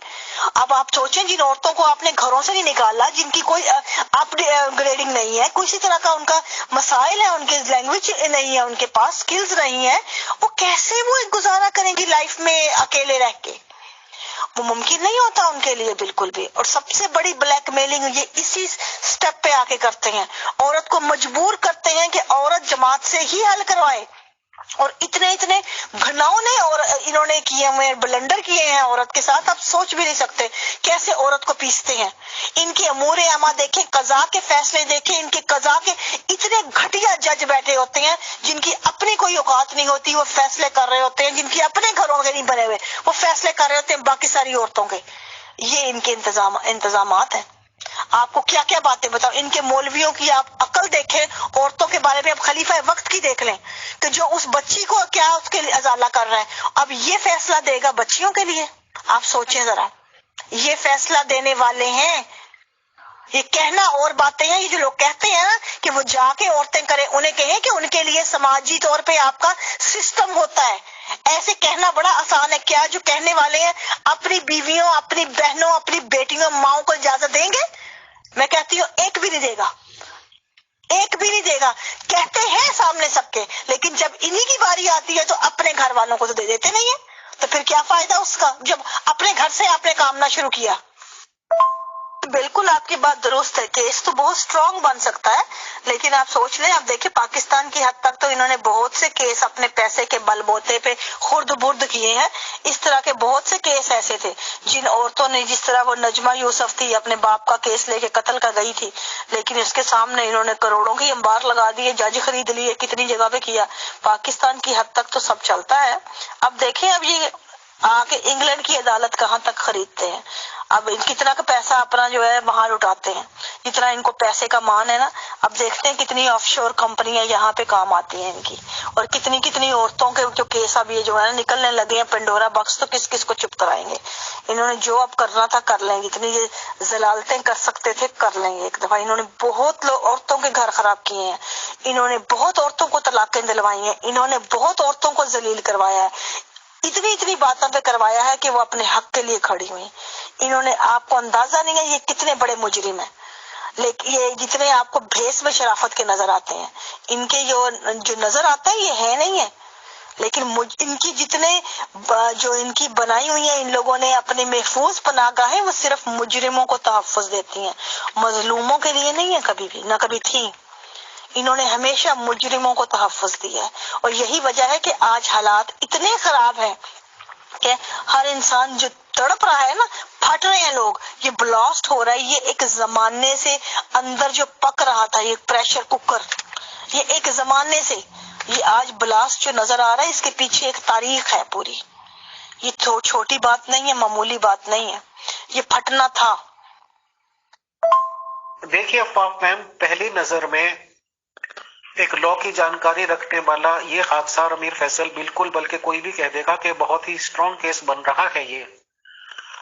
اب آپ سوچیں جن عورتوں کو آپ نے گھروں سے نہیں نکالا, جن کی کوئی اپ گریڈنگ نہیں ہے, کسی طرح کا ان کا مسائل ہے, ان کے لینگویج نہیں ہے, ان کے پاس سکلز نہیں ہے, وہ کیسے وہ گزارا کریں گی لائف میں اکیلے رہ کے؟ وہ ممکن نہیں ہوتا ان کے لیے بالکل بھی. اور سب سے بڑی بلیک میلنگ یہ اسی سٹیپ پہ آ کے کرتے ہیں, عورت کو مجبور کرتے ہیں کہ عورت جماعت سے ہی حل کروائے. اور اتنے گھناؤنے اور انہوں نے کیے ہوئے بلنڈر کیے ہیں عورت کے ساتھ, آپ سوچ بھی نہیں سکتے کیسے عورت کو پیستے ہیں. ان کے امور عامہ دیکھیں, قضا کے فیصلے دیکھیں, ان کے قضا کے اتنے گھٹیا جج بیٹھے ہوتے ہیں جن کی اپنی کوئی اوقات نہیں ہوتی, وہ فیصلے کر رہے ہوتے ہیں, جن کی اپنے گھروں کے نہیں بنے ہوئے, وہ فیصلے کر رہے ہوتے ہیں باقی ساری عورتوں کے. یہ ان کے انتظامات ہیں. آپ کو کیا کیا باتیں بتاؤ, ان کے مولویوں کی آپ عقل دیکھیں, عورتوں کے بارے میں اب خلیفہ وقت کی دیکھ لیں کہ جو اس بچی کو کیا اس کے لیے ازالہ کر رہا ہے, اب یہ فیصلہ دے گا بچیوں کے لیے. آپ سوچیں ذرا, یہ فیصلہ دینے والے ہیں. یہ کہنا اور باتیں ہیں, یہ جو لوگ کہتے ہیں نا کہ وہ جا کے عورتیں کریں, انہیں کہیں کہ ان کے لیے سماجی طور پہ آپ کا سسٹم ہوتا ہے. ایسے کہنا بڑا آسان ہے. کیا جو کہنے والے ہیں اپنی بیویوں, اپنی بہنوں, اپنی بیٹیوں, ماؤں کو اجازت دیں گے؟ میں کہتی ہوں ایک بھی نہیں دے گا, ایک بھی نہیں دے گا. کہتے ہیں سامنے سب کے, لیکن جب انہی کی باری آتی ہے تو اپنے گھر والوں کو تو دے دیتے نہیں ہیں. تو پھر کیا فائدہ اس کا جب اپنے گھر سے آپ نے کام نہ شروع کیا؟ بالکل آپ کی بات درست ہے, کیس تو بہت سٹرونگ بن سکتا ہے, لیکن آپ سوچ لیں, آپ دیکھیں پاکستان کی حد تک تو انہوں نے بہت سے کیس اپنے پیسے کے بل بوتے پہ خرد برد کیے ہیں. اس طرح کے بہت سے کیس ایسے تھے جن عورتوں نے, جس طرح وہ نجمہ یوسف تھی, اپنے باپ کا کیس لے کے قتل کر گئی تھی, لیکن اس کے سامنے انہوں نے کروڑوں کی انبار لگا دیے, جج خرید لیے, کتنی جگہ پہ کیا. پاکستان کی حد تک تو سب چلتا ہے. اب دیکھیں اب یہ آ کے انگلینڈ کی عدالت کہاں تک خریدتے ہیں. اب کتنا کا پیسہ اپنا جو ہے وہاں لٹاتے ہیں, جتنا ان کو پیسے کا مان ہے نا. اب دیکھتے ہیں کتنی آف شور کمپنیاں یہاں پہ کام آتی ہیں ان کی, اور کتنی عورتوں کے جو کیس اب یہ جو ہے نا نکلنے لگے ہیں پنڈورا باکس, تو کس کس کو چپ کرائیں گے. انہوں نے جو اب کرنا تھا کر لیں گے, اتنی یہ ضلالتیں کر سکتے تھے کر لیں گے ایک دفعہ. انہوں نے بہت لوگ عورتوں کے گھر خراب کیے ہیں, انہوں نے بہت عورتوں کو طلاقیں دلوائی ہیں, انہوں نے بہت عورتوں کو ذلیل کروایا ہے, اتنی باتوں پہ کروایا ہے کہ وہ اپنے حق کے لیے کھڑی ہوئی. انہوں نے, آپ کو اندازہ نہیں ہے یہ کتنے بڑے مجرم ہیں, لیکن یہ جتنے آپ کو بھیس میں شرافت کے نظر آتے ہیں, ان کے جو نظر آتا ہے یہ ہے نہیں ہے. لیکن ان کی جتنے جو ان کی بنائی ہوئی ہیں ان لوگوں نے اپنے محفوظ پناہ گاہیں, وہ صرف مجرموں کو تحفظ دیتی ہیں, مظلوموں کے لیے نہیں ہے کبھی بھی, نہ کبھی تھی. انہوں نے ہمیشہ مجرموں کو تحفظ دیا ہے, اور یہی وجہ ہے کہ آج حالات اتنے خراب ہیں کہ ہر انسان جو تڑپ رہا ہے نا, پھٹ رہے ہیں لوگ, یہ بلاسٹ ہو رہا ہے. یہ ایک زمانے سے اندر جو پک رہا تھا, یہ پریشر کوکر, یہ ایک زمانے سے, یہ آج بلاسٹ جو نظر آ رہا ہے, اس کے پیچھے ایک تاریخ ہے پوری. یہ چھوٹی بات نہیں ہے, معمولی بات نہیں ہے, یہ پھٹنا تھا. دیکھیے افاق میم, پہلی نظر میں ایک لا کی جانکاری رکھنے والا یہ حادثہ امیر فیصل بالکل, بلکہ کوئی بھی کہہ دے گا کہ بہت ہی اسٹرانگ کیس بن رہا ہے یہ,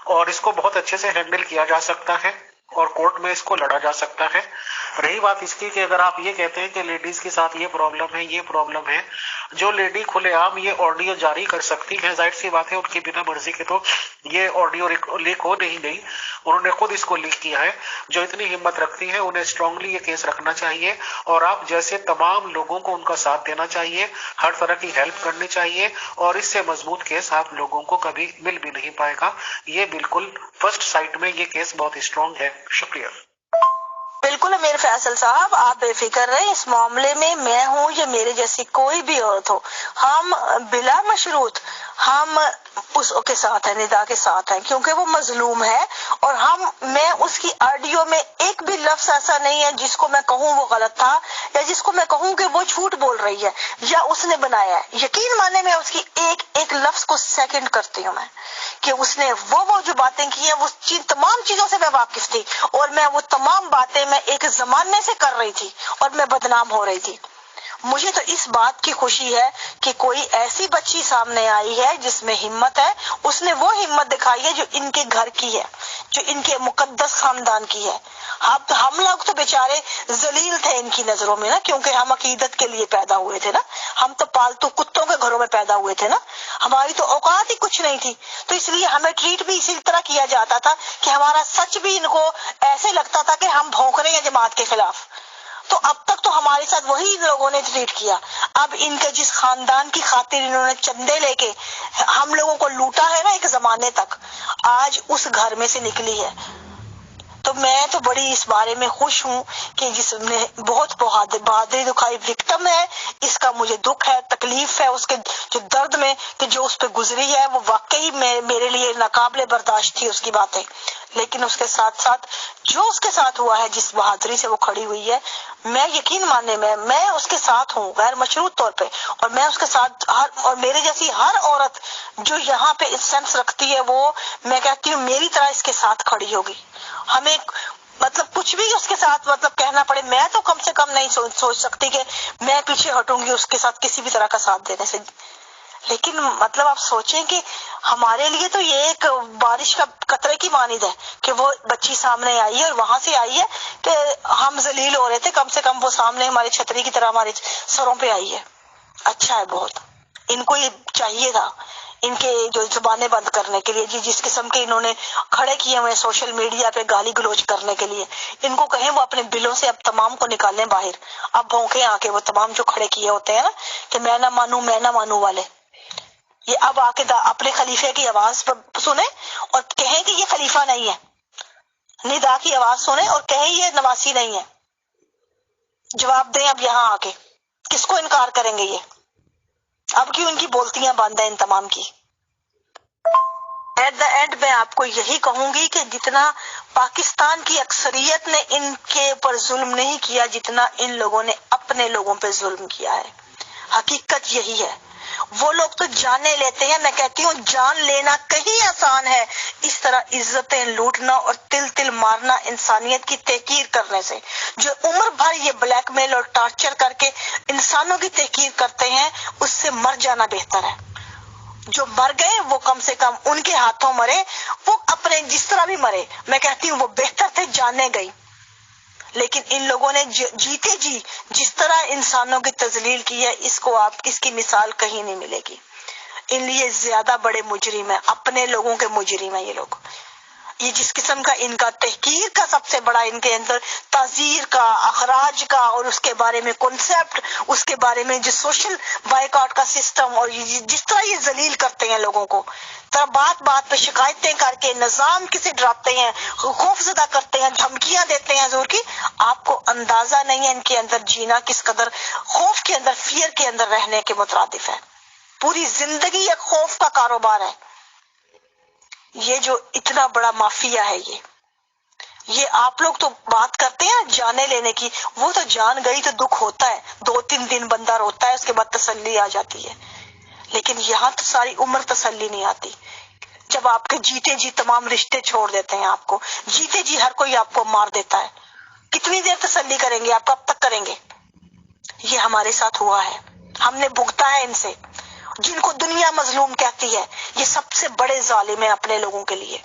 اور اس کو بہت اچھے سے ہینڈل کیا جا سکتا ہے. اور کورٹ میں اس کو لڑا جا سکتا ہے۔ رہی بات اس کی کہ اگر آپ یہ کہتے ہیں کہ لیڈیز کے ساتھ یہ پرابلم ہے، جو لیڈی کھلے عام یہ آڈیو جاری کر سکتی ہے، ظاہر سی بات ہے ان کی بنا مرضی کے تو یہ آڈیو لیک ہو نہیں گئی، انہوں نے خود اس کو لیک کیا ہے۔ جو اتنی ہمت رکھتی ہیں انہیں اسٹرانگلی یہ کیس رکھنا چاہیے، اور آپ جیسے تمام لوگوں کو ان کا ساتھ دینا چاہیے، ہر طرح کی ہیلپ کرنی چاہیے، اور اس سے مضبوط کیس آپ لوگوں کو کبھی مل بھی نہیں پائے گا۔ یہ بالکل فرسٹ سائٹ میں یہ کیس بہت اسٹرانگ ہے۔ شکریہ۔ بالکل امیر فیصل صاحب، آپ بے فکر رہیں، اس معاملے میں میں ہوں یا میرے جیسی کوئی بھی عورت ہو، ہم بلا مشروط ہم اس کے ساتھ ہیں، ندا کے ساتھ ہیں، کیونکہ وہ مظلوم ہے، اور میں اس کی آڈیو میں ایک بھی لفظ ایسا نہیں ہے جس کو میں کہوں وہ غلط تھا، یا جس کو میں کہوں کہ وہ جھوٹ بول رہی ہے یا اس نے بنایا ہے۔ یقین مانے میں اس کی ایک ایک لفظ کو سیکنڈ کرتی ہوں میں، کہ اس نے وہ جو باتیں کی ہیں وہ تمام چیزوں سے میں واقف تھی، اور میں وہ تمام باتیں میں ایک زمانے سے کر رہی تھی اور میں بدنام ہو رہی تھی۔ مجھے تو اس بات کی خوشی ہے کہ کوئی ایسی بچی سامنے آئی ہے جس میں ہمت ہے، اس نے وہ ہمت دکھائی ہے جو ان کے گھر کی ہے، جو ان کے مقدس خاندان کی ہے۔ ہم لوگ تو بیچارے ذلیل تھے ان کی نظروں میں نا، کیونکہ ہم عقیدت کے لیے پیدا ہوئے تھے نا، ہم تو پالتو کتوں کے گھروں میں پیدا ہوئے تھے نا، ہماری تو اوقات ہی کچھ نہیں تھی، تو اس لیے ہمیں ٹریٹ بھی اسی طرح کیا جاتا تھا کہ ہمارا سچ بھی ان کو ایسے لگتا تھا کہ ہم بھونک رہے ہیں جماعت کے خلاف۔ تو اب تک تو ہمارے ساتھ وہی لوگوں نے ٹریٹ کیا، اب ان کے جس خاندان کی خاطر انہوں نے چندے لے کے ہم لوگوں کو لوٹا ہے نا ایک زمانے تک، آج اس گھر میں سے نکلی ہے۔ تو میں تو بڑی اس بارے میں خوش ہوں کہ جس نے بہت بہادری دکھائی، وکٹم ہے، اس کا مجھے دکھ ہے، تکلیف ہے، اس کے جو درد میں کہ جو اس پہ گزری ہے وہ واقعی میرے لیے ناقابل برداشت تھی اس کی باتیں، لیکن اس کے ساتھ ساتھ جو اس کے ساتھ ہوا ہے، جس بہادری سے وہ کھڑی ہوئی ہے، میں یقین ماننے میں اس کے ساتھ ہوں غیر مشروط طور پہ، اور میں اس کے ساتھ اور میرے جیسی ہر عورت جو یہاں پہ سینس رکھتی ہے وہ میں کہتی ہوں میری طرح اس کے ساتھ کھڑی ہوگی۔ ہمیں مطلب کچھ بھی اس کے ساتھ مطلب کہنا پڑے، میں تو کم سے کم نہیں سوچ سکتی کہ میں پیچھے ہٹوں گی اس کے ساتھ کسی بھی طرح کا ساتھ دینے سے، لیکن مطلب آپ سوچیں کہ ہمارے لیے تو یہ ایک بارش کا قطرے کی مانند ہے کہ وہ بچی سامنے آئی ہے، اور وہاں سے آئی ہے کہ ہم ذلیل ہو رہے تھے، کم سے کم وہ سامنے ہماری چھتری کی طرح ہمارے سروں پہ آئی ہے۔ اچھا ہے بہت، ان کو یہ چاہیے تھا ان کے جو زبانیں بند کرنے کے لیے، جس قسم کے انہوں نے کھڑے کیے ہوئے سوشل میڈیا پہ گالی گلوچ کرنے کے لیے، ان کو کہیں وہ اپنے بلوں سے اب تمام کو نکالیں باہر، اب بھونکیں آ کے وہ تمام جو کھڑے کیے ہوتے ہیں نا کہ میں نہ مانوں والے، یہ اب آ کے اپنے خلیفے کی آواز پر سنیں اور کہیں کہ یہ خلیفہ نہیں ہے، ندا کی آواز سنیں اور کہیں یہ نواسی نہیں ہے۔ جواب دیں اب یہاں آ کے، کس کو انکار کریں گے یہ؟ اب کی ان کی بولتیاں بند ہیں ان تمام کی۔ ایٹ دا اینڈ میں آپ کو یہی کہوں گی کہ جتنا پاکستان کی اکثریت نے ان کے اوپر ظلم نہیں کیا، جتنا ان لوگوں نے اپنے لوگوں پہ ظلم کیا ہے۔ حقیقت یہی ہے، وہ لوگ تو جانیں لیتے ہیں، میں کہتی ہوں جان لینا کہیں آسان ہے اس طرح عزتیں لوٹنا اور تل تل مارنا انسانیت کی تحقیر کرنے سے۔ جو عمر بھر یہ بلیک میل اور ٹارچر کر کے انسانوں کی تحقیر کرتے ہیں، اس سے مر جانا بہتر ہے۔ جو مر گئے وہ کم سے کم ان کے ہاتھوں مرے، وہ اپنے جس طرح بھی مرے، میں کہتی ہوں وہ بہتر تھے جانے گئی، لیکن ان لوگوں نے جیتے جی جس طرح انسانوں کی تذلیل کی ہے، اس کی مثال کہیں نہیں ملے گی۔ ان لیے زیادہ بڑے مجرم ہیں، اپنے لوگوں کے مجرم ہیں یہ لوگ۔ یہ جس قسم کا ان کا تحقیر کا سب سے بڑا ان کے اندر تعزیر کا، اخراج کا، اور اس کے بارے میں کنسپٹ، اس کے بارے میں جو سوشل بائیکاٹ کا سسٹم، اور جس طرح یہ ذلیل کرتے ہیں لوگوں کو، طرح بات بات پہ شکایتیں کر کے نظام کسے ڈراتے ہیں، خوف زدہ کرتے ہیں، دھمکیاں دیتے ہیں حضور کی، آپ کو اندازہ نہیں ہے ان کے اندر جینا کس قدر خوف کے اندر، فیئر کے اندر رہنے کے مترادف ہے۔ پوری زندگی ایک خوف کا کاروبار ہے۔ یہ جو اتنا بڑا مافیا ہے یہ آپ لوگ تو بات کرتے ہیں جانے لینے کی، وہ تو جان گئی تو دکھ ہوتا ہے، 2-3 دن بندہ روتا ہے، اس کے بعد تسلی آ جاتی ہے، لیکن یہاں تو ساری عمر تسلی نہیں آتی۔ جب آپ کے جیتے جی تمام رشتے چھوڑ دیتے ہیں، آپ کو جیتے جی ہر کوئی آپ کو مار دیتا ہے، کتنی دیر تسلی کریں گے آپ، کب تک کریں گے؟ یہ ہمارے ساتھ ہوا ہے، ہم نے بھگتا ہے ان سے۔ جن کو دنیا مظلوم کہتی ہے، یہ سب سے بڑے ظالم ہیں اپنے لوگوں کے لیے۔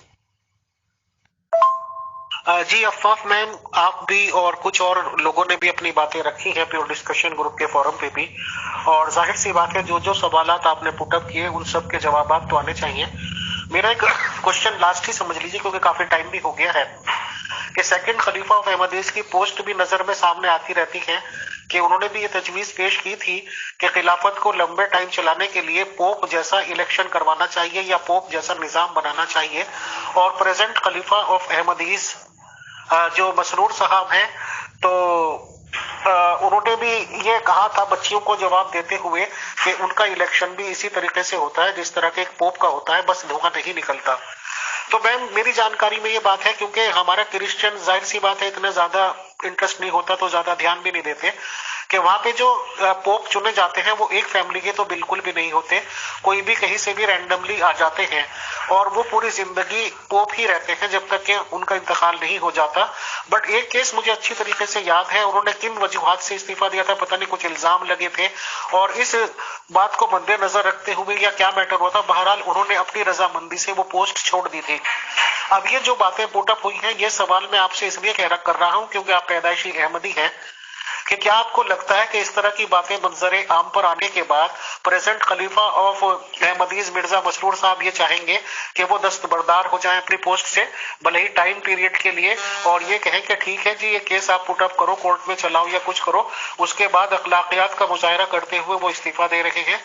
جی افاف میم، آپ بھی اور کچھ اور لوگوں نے بھی اپنی باتیں رکھی ہیں پیور ڈسکشن گروپ کے فورم پہ بھی، اور ظاہر سی بات ہے جو سوالات آپ نے پٹ اپ کیے ان سب کے جوابات تو آنے چاہیے. میرا ایک کوشچن لاسٹ ہی سمجھ لیجیے کیونکہ کافی ٹائم بھی ہو گیا ہے، کہ سیکنڈ خلیفہ آف احمدیز کی پوسٹ بھی نظر میں سامنے آتی رہتی ہے کہ انہوں نے بھی یہ تجویز پیش کی تھی کہ خلافت کو لمبے ٹائم چلانے کے لیے پوپ جیسا الیکشن کروانا چاہیے یا پوپ جیسا نظام بنانا چاہیے. اور پریزنٹ خلیفہ آف احمدیز جو مسرور صاحب ہیں، تو انہوں نے بھی یہ کہا تھا بچیوں کو جواب دیتے ہوئے کہ ان کا الیکشن بھی اسی طریقے سے ہوتا ہے جس طرح کے ایک پوپ کا ہوتا ہے، بس دھواں نہیں نکلتا. تو میم میری جانکاری میں یہ بات ہے، کیونکہ ہمارا کرسچن ظاہر سی بات ہے اتنا زیادہ انٹرسٹ نہیں ہوتا تو زیادہ دھیان بھی نہیں دیتے، کہ وہاں پہ جو پوپ چنے جاتے ہیں وہ ایک فیملی کے تو بالکل بھی نہیں ہوتے، کوئی بھی کہیں سے بھی رینڈملی آ جاتے ہیں اور وہ پوری زندگی پوپ ہی رہتے ہیں جب تک کہ ان کا انتقال نہیں ہو جاتا. بٹ ایک کیس مجھے اچھی طریقے سے یاد ہے، انہوں نے کن وجوہات سے استعفیٰ دیا تھا پتہ نہیں، کچھ الزام لگے تھے اور اس بات کو مد نظر رکھتے ہوئے یا کیا میٹر ہوا تھا، بہرحال انہوں نے اپنی رضامندی سے وہ پوسٹ چھوڑ دی تھی. اب یہ جو باتیں پوٹ اپ ہوئی ہیں، یہ سوال میں آپ سے اس لیے کر رہا ہوں کیونکہ آپ پیدائشی احمدی ہیں، کہ کیا آپ کو لگتا ہے کہ اس طرح کی باتیں منظر عام پر آنے کے بعد پریزنٹ خلیفہ آف احمدیز مرزا مسرور صاحب یہ چاہیں گے کہ وہ دستبردار ہو جائیں اپنی پوسٹ سے بھلے ہی ٹائم پیریڈ کے لیے، اور یہ کہیں کہ ٹھیک ہے جی یہ کیس آپ پٹ اپ کرو، کورٹ میں چلاؤ یا کچھ کرو، اس کے بعد اخلاقیات کا مظاہرہ کرتے ہوئے وہ استعفیٰ دے رہے ہیں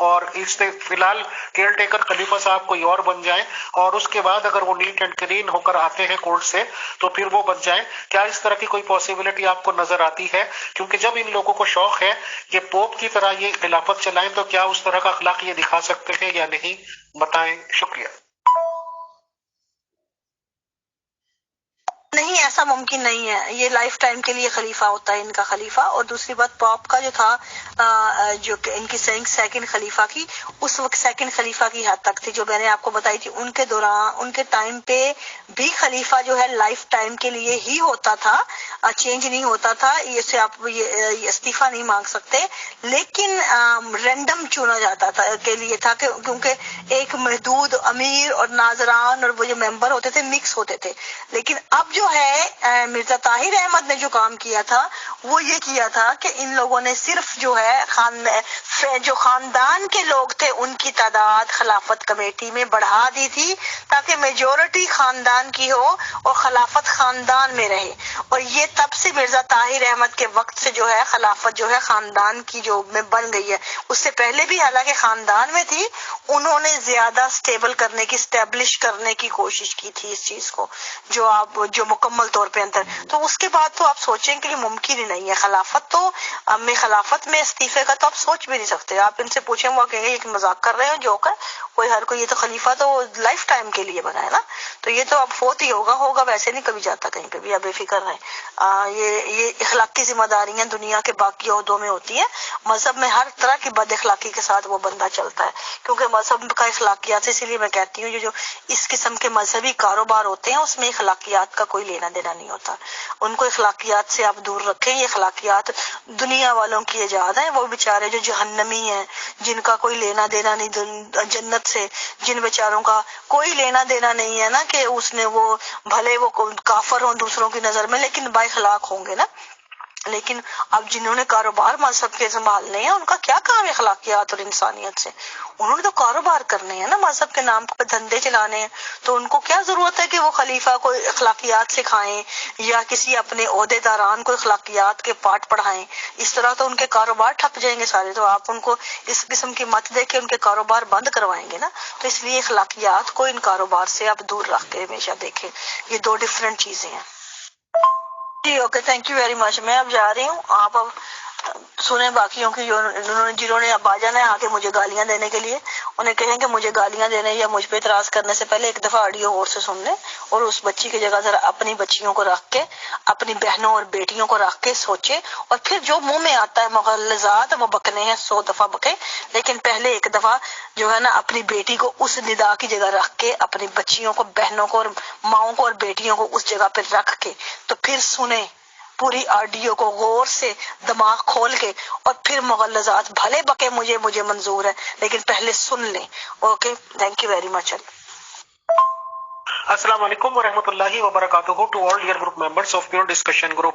اور اس سے فی الحال کیئر ٹیکر خلیفہ صاحب کوئی اور بن جائیں اور اس کے بعد اگر وہ نیٹ اینڈ کلین ہو کر آتے ہیں کورٹ سے تو پھر وہ بن جائیں؟ کیا اس طرح کی کوئی پاسبلٹی آپ کو نظر آتی ہے؟ کیونکہ جب ان لوگوں کو شوق ہے کہ پوپ کی طرح یہ خلافت چلائیں تو کیا اس طرح کا اخلاق یہ دکھا سکتے ہیں یا نہیں؟ بتائیں. شکریہ. نہیں، ایسا ممکن نہیں ہے. یہ لائف ٹائم کے لیے خلیفہ ہوتا ہے ان کا خلیفہ. اور دوسری بات پاپ کا جو تھا جو کہ ان کی سیکنڈ خلیفہ کی، اس وقت سیکنڈ خلیفہ کی حد تک تھی جو میں نے آپ کو بتائی تھی. ان کے دوران ان کے ٹائم پہ بھی خلیفہ جو ہے لائف ٹائم کے لیے ہی ہوتا تھا، چینج نہیں ہوتا تھا. اس سے آپ یہ استعفیٰ نہیں مانگ سکتے، لیکن رینڈم چنا جاتا تھا کے لیے تھا کیونکہ ایک محدود امیر اور ناظران اور وہ جو ممبر ہوتے تھے مکس ہوتے تھے. لیکن اب جو ہے مرزا طاہر احمد نے جو کام کیا تھا وہ یہ کیا تھا کہ ان لوگوں نے صرف جو ہے جو خاندان کے لوگ تھے ان کی تعداد خلافت کمیٹی میں بڑھا دی تھی تاکہ میجورٹی خاندان کی ہو اور خلافت خاندان میں رہے. اور یہ تب سے مرزا طاہر احمد کے وقت سے جو ہے خلافت جو ہے خاندان کی جو میں بن گئی ہے. اس سے پہلے بھی حالانکہ خاندان میں تھی، انہوں نے زیادہ سٹیبل کرنے کی اسٹیبلش کرنے کی کوشش کی تھی اس چیز کو جو مکمل طور پہ اندر. تو اس کے بعد تو آپ سوچیں کہ یہ ممکن ہی نہیں ہے. خلافت میں استعفے کا تو آپ سوچ بھی نہیں سکتے. آپ ان سے پوچھیں وہ کہیں گے کہ مذاق کر رہے ہیں جوکر، کوئی ہر کوئی یہ تو خلیفہ تو لائف ٹائم کے لیے بنا ہے نا، تو یہ تو اب فوت ہی ہوگا ویسے نہیں کبھی جاتا کہیں پہ بھی. آپ بے فکر رہیں. یہ اخلاقی ذمہ داریاں دنیا کے باقی عہدوں میں ہوتی ہیں. مذہب میں ہر طرح کی بد اخلاقی کے ساتھ وہ بندہ چلتا ہے کیونکہ مذہب کا اخلاقیات سے، اسی لیے میں کہتی ہوں جو اس قسم کے مذہبی کاروبار ہوتے ہیں اس میں اخلاقیات کا کوئی لینا دینا نہیں ہوتا. ان کو اخلاقیات سے آپ دور رکھیں. یہ اخلاقیات دنیا والوں کی ایجاد ہیں. وہ بیچارے جو جہنمی ہیں جن کا کوئی لینا دینا نہیں جنت سے، جن بیچاروں کا کوئی لینا دینا نہیں ہے نا کہ اس نے وہ بھلے وہ کافر ہوں دوسروں کی نظر میں لیکن با اخلاق ہوں گے نا. لیکن اب جنہوں نے کاروبار مذہب کے سنبھالنے ہیں ان کا کیا کام ہے اخلاقیات اور انسانیت سے؟ انہوں نے تو کاروبار کرنے ہیں نا، مذہب کے نام پہ دھندے چلانے ہیں. تو ان کو کیا ضرورت ہے کہ وہ خلیفہ کو اخلاقیات سکھائیں یا کسی اپنے عہدے داران کو اخلاقیات کے پاٹ پڑھائیں؟ اس طرح تو ان کے کاروبار ٹھپ جائیں گے سارے. تو آپ ان کو اس قسم کی مت دے کے ان کے کاروبار بند کروائیں گے نا. تو اس لیے اخلاقیات کو ان کاروبار سے آپ دور رکھ کے ہمیشہ دیکھیں. یہ دو ڈفرینٹ چیزیں ہیں. جی okay, thank you very much. میں اب جا رہی ہوں. آپ اب سنیں باقیوں کی جنہوں نے اب آ جانا ہے آگے مجھے گالیاں دینے کے لیے. انہیں کہیں کہ مجھے گالیاں دینے یا مجھ پہ اعتراض کرنے سے پہلے ایک دفعہ آڈیو اور سے سن لیں اور اس بچی کی جگہ ذرا اپنی بچیوں کو رکھ کے، اپنی بہنوں اور بیٹیوں کو رکھ کے سوچیں. اور پھر جو منہ میں آتا ہے مغلظات وہ بکنے ہیں 100 دفعہ بکیں، لیکن پہلے ایک دفعہ جو ہے نا اپنی بیٹی کو اس ندا کی جگہ رکھ کے، اپنی بچیوں کو، بہنوں کو اور ماؤں کو اور بیٹیوں کو اس جگہ پہ رکھ کے تو پھر سنیں پوری آڈیو کو غور سے، دماغ کھول کے، اور پھر مغلظات بھلے بکے مجھے منظور ہے لیکن پہلے سن لیں. Okay, thank you very much. Assalamu alaikum wa rahmatullahi wa barakatuhu to all dear group members of Pure Discussion Group.